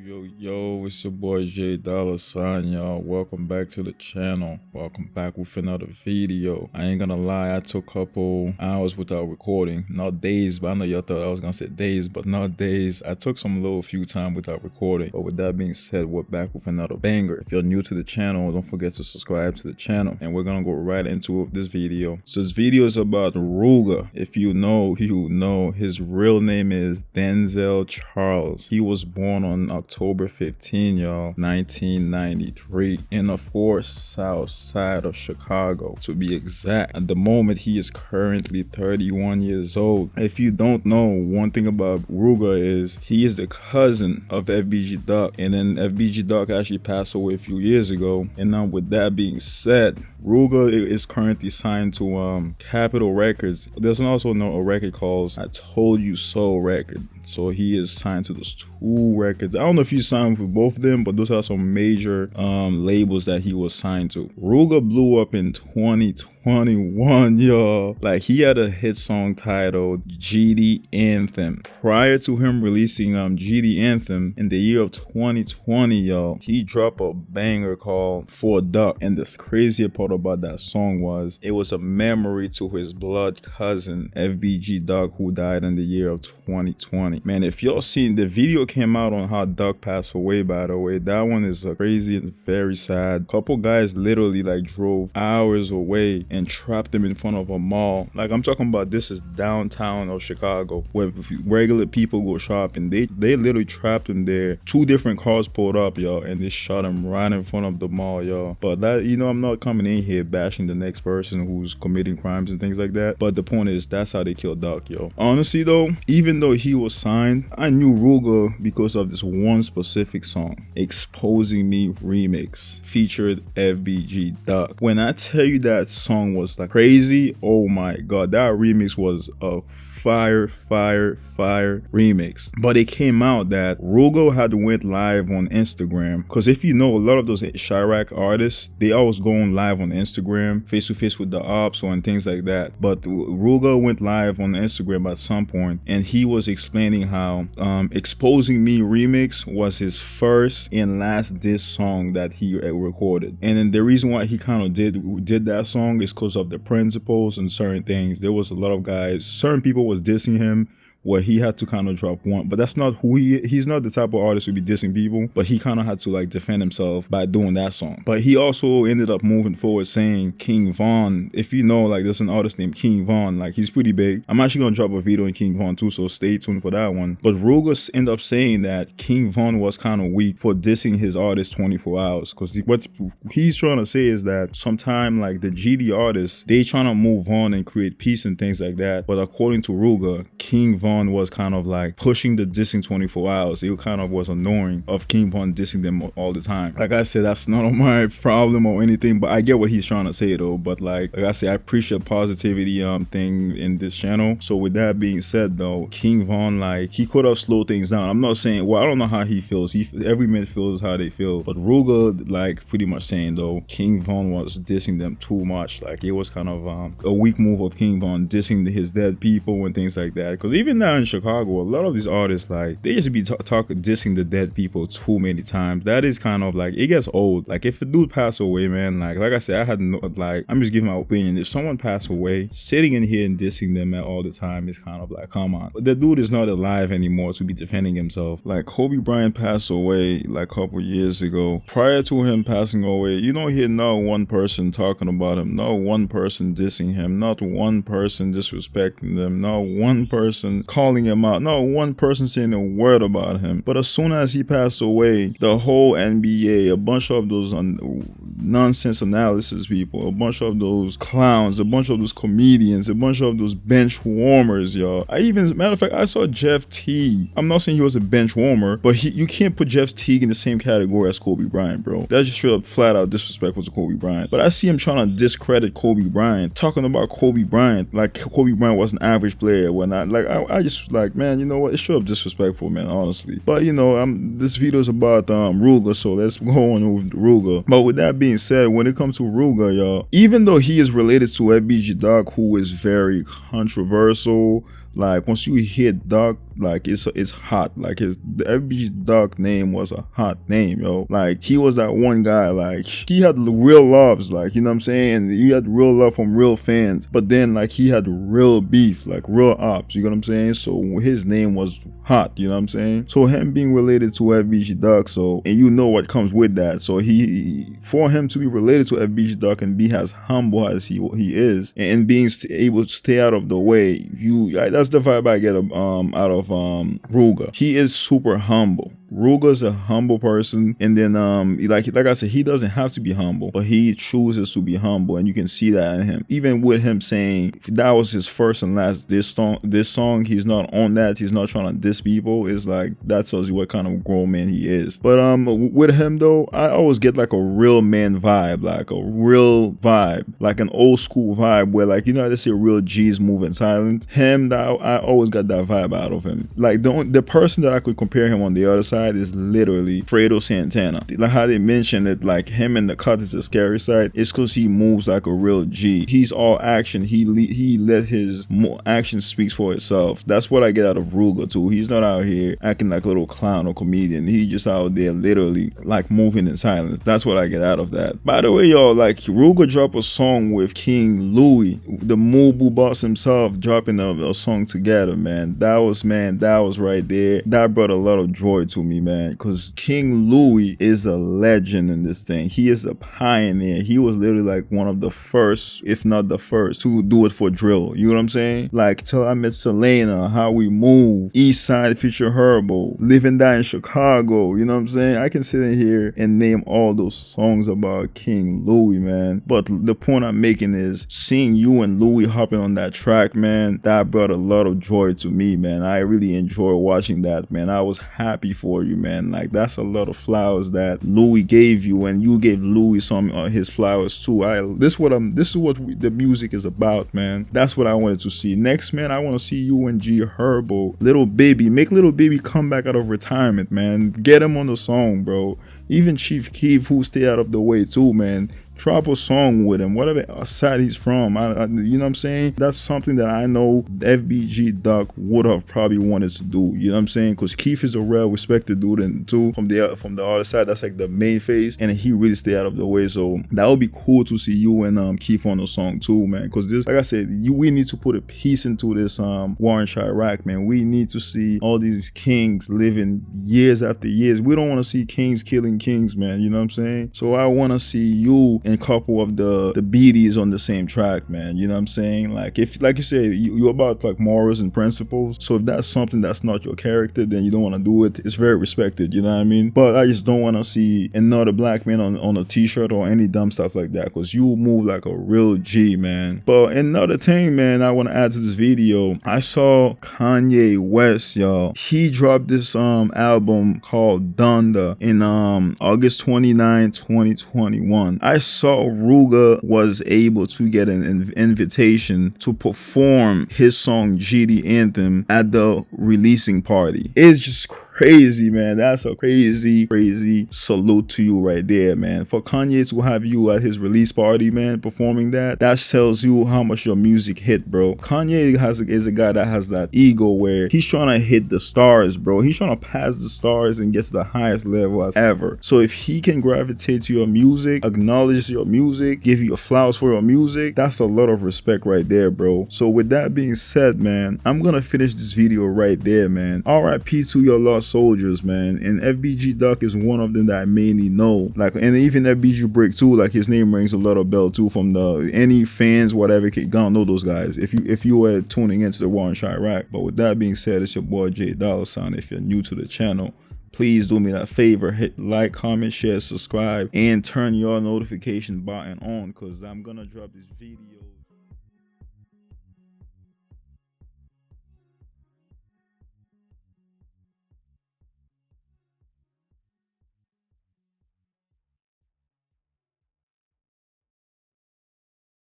Yo, it's your boy J $, y'all. Welcome back to the channel. Welcome back with another video. I ain't gonna lie, I took a couple hours without recording. Not days, but I know y'all thought I was gonna say days, but not days. I took some little few time without recording. But with that being said, we're back with another banger. If you're new to the channel, don't forget to subscribe to the channel. And we're gonna go right into this video. So this video is about Rooga. If you know, you know. His real name is Denzel Charles. He was born on October 15, y'all, 1993, in the 4th South Side of Chicago, to be exact. At the moment, he is currently 31 years old. If you don't know, one thing about Rooga is he is the cousin of FBG Duck, and then FBG Duck actually passed away a few years ago. And now, with that being said, Rooga is currently signed to Capitol Records. There's also a record called I Told You So record. So he is signed to those two records. I don't know if he's signed for both of them, but those are some major labels that he was signed to. Rooga blew up in 2021, y'all. Like, he had a hit song titled JHE Anthem. Prior to him releasing JHE Anthem in the year of 2020, y'all, he dropped a banger called For Duck. And the crazier part about that song was it was a memory to his blood cousin FBG Duck, who died in the year of 2020. Man, if y'all seen the video, came out on how Duck passed away, by the way. That one is crazy and very sad. Couple guys literally like drove hours away and trapped him in front of a mall. Like, I'm talking about, this is downtown of Chicago where regular people go shopping. They literally trapped him there. 2 different cars pulled up, y'all, and they shot him right in front of the mall, y'all. But that, you know, I'm not coming in here bashing the next person who's committing crimes and things like that. But the point is, that's how they killed Duck, yo. Honestly though, even though he was signed, I knew Rooga because of this one specific song, Exposing Me remix, featured FBG Duck. When I tell you that song was like crazy, oh my god, that remix was a fire remix. But it came out that Rooga had went live on Instagram, because if you know, a lot of those Chirac artists, they always go on live on Instagram, face to face with the ops and things like that. But Rooga went live on Instagram at some point, and he was explaining how Exposing Me remix was his first and last diss song that he recorded. And then the reason why he kind of did that song is because of the principles and certain things. There was a lot of guys, certain people was dissing him, where he had to kind of drop one, but that's not who he's not the type of artist who be dissing people, but he kind of had to like defend himself by doing that song. But he also ended up moving forward saying King Von. If you know, like, there's an artist named King Von, like, he's pretty big. I'm actually gonna drop a video on King Von too, so stay tuned for that one. But Rooga ended up saying that King Von was kind of weak for dissing his artist 24 hours, because what he's trying to say is that sometime, like, the GD artists, they trying to move on and create peace and things like that, but according to Rooga, King Von was kind of like pushing the dissing 24 hours. It kind of was annoying of King Von dissing them all the time. Like I said, that's not my problem or anything, but I get what he's trying to say though. But like I said, I appreciate positivity thing in this channel. So with that being said though, King Von, like, he could have slowed things down. I'm not saying, well, I don't know how he feels. Every man feels how they feel. But Rooga, like, pretty much saying though, King Von was dissing them too much. Like, it was kind of a weak move of King Von dissing his dead people and things like that. Because even now in Chicago, a lot of these artists, like, they just be dissing the dead people too many times. That is kind of like, it gets old. Like, if a dude passed away, man, like I said, I had no, like, I'm just giving my opinion. If someone passed away, sitting in here and dissing them all the time is kind of like, come on. But the dude is not alive anymore to be defending himself. Like, Kobe Bryant passed away like a couple years ago. Prior to him passing away, you don't hear not one person talking about him, not one person dissing him, not one person disrespecting them, not one person calling him out, not one person saying a word about him. But as soon as he passed away, the whole NBA, a bunch of those nonsense analysis people, a bunch of those clowns, a bunch of those comedians, a bunch of those bench warmers, y'all. Matter of fact, I saw Jeff Teague. I'm not saying he was a bench warmer, but you can't put Jeff Teague in the same category as Kobe Bryant, bro. That's just straight up flat out disrespectful to Kobe Bryant. But I see him trying to discredit Kobe Bryant, talking about Kobe Bryant like Kobe Bryant was an average player. When I just like, man, you know what? It's straight up disrespectful, man, honestly. But you know, this video is about Rooga, so let's go on with Rooga. But with that being said, when it comes to Rooga, y'all, even though he is related to FBG Duck, who is very controversial, like, once you hit Duck, Like it's hot. Like the FBG Duck name was a hot name, yo. Like he was that one guy. Like he had real loves. Like, you know what I'm saying. He had real love from real fans. But then like he had real beef, like real ops. You know what I'm saying. So his name was hot. You know what I'm saying. So him being related to FBG Duck. So and you know what comes with that. So for him to be related to FBG Duck and be as humble as he is, and being able to stay out of the way, that's the vibe I get out of Rooga. He is super humble. Rooga's a humble person, and then like I said, he doesn't have to be humble, but he chooses to be humble, and you can see that in him. Even with him saying that was his first and last this song, he's not on that. He's not trying to diss people. It's like that tells you what kind of grown man he is. But with him though, I always get like a real man vibe, like a real vibe, like an old school vibe where, like, you know, they say real G's move in silence. I always got that vibe out of him. Like the person that I could compare him on the other side is literally Fredo Santana. Like how they mentioned it, like him in the cut is the scary side. It's because he moves like a real G. He's all action. He let his action speaks for itself. That's what I get out of Rooga too. He's not out here acting like a little clown or comedian. He just out there literally like moving in silence. That's what I get out of that. By the way, y'all, like Rooga dropped a song with King Louis, the Mubu boss himself, dropping a song together, man. That was right there. That brought a lot of joy to me, man, because King Louis is a legend in this thing. He is a pioneer. He was literally like one of the first, if not the first, to do it for drill. You know what I'm saying? Like Till I Met Selena, How We Move, East Side feature Herbo, Live and Die in Chicago. You know what I'm saying? I can sit in here and name all those songs about King Louis, man. But the point I'm making is seeing you and Louis hopping on that track, man, that brought a lot of joy to me, man. I really enjoy watching that, man. I was happy for you, man. Like that's a lot of flowers that Louis gave you, and you gave Louis some his flowers too. This is what the music is about, man. That's what I wanted to see. Next, man, I want to see you and G Herbo, Little Baby. Make Little Baby come back out of retirement, man. Get him on the song, bro. Even Chief Keef, who stay out of the way too, man. Drop a song with him, whatever side he's from. You know what I'm saying? That's something that I know FBG Duck would have probably wanted to do. You know what I'm saying? Because Keith is a real respected dude, and too from the other side, that's like the main face, and he really stay out of the way. So that would be cool to see you and Keith on the song too, man. Because this, like I said, we need to put a piece into this war in Chirac, man. We need to see all these kings living years after years. We don't want to see kings killing kings, man. You know what I'm saying? So I want to see you and a couple of the BDs on the same track, man. You know what I'm saying? Like if, like you said, you're about like morals and principles. So if that's something that's not your character, then you don't want to do it. It's very respected, you know what I mean? But I just don't want to see another black man on a t-shirt or any dumb stuff like that, because you move like a real G, man. But another thing, man, I want to add to this video. I saw Kanye West, y'all. He dropped this album called Donda in August 29, 2021. I saw Rooga was able to get an invitation to perform his song GD Anthem at the releasing party. It's just crazy, man. That's a crazy salute to you right there, man. For Kanye to have you at his release party, man, performing that tells you how much your music hit, bro. Kanye is a guy that has that ego where he's trying to hit the stars, bro. He's trying to pass the stars and get to the highest level as ever. So if he can gravitate to your music, acknowledge your music, give you flowers for your music, that's a lot of respect right there, bro. So with that being said, man, I'm gonna finish this video right there, man. RIP to your lost soldiers, man. And FBG Duck is one of them that I mainly know. Like, and even FBG Brick too, like his name rings a lot of bell too from any fans, whatever, gonna know those guys if you were tuning into the war in Chirac. But with that being said, it's your boy JHE. If you're new to the channel, please do me that favor, hit like, comment, share, subscribe, and turn your notification button on, because I'm gonna drop these videos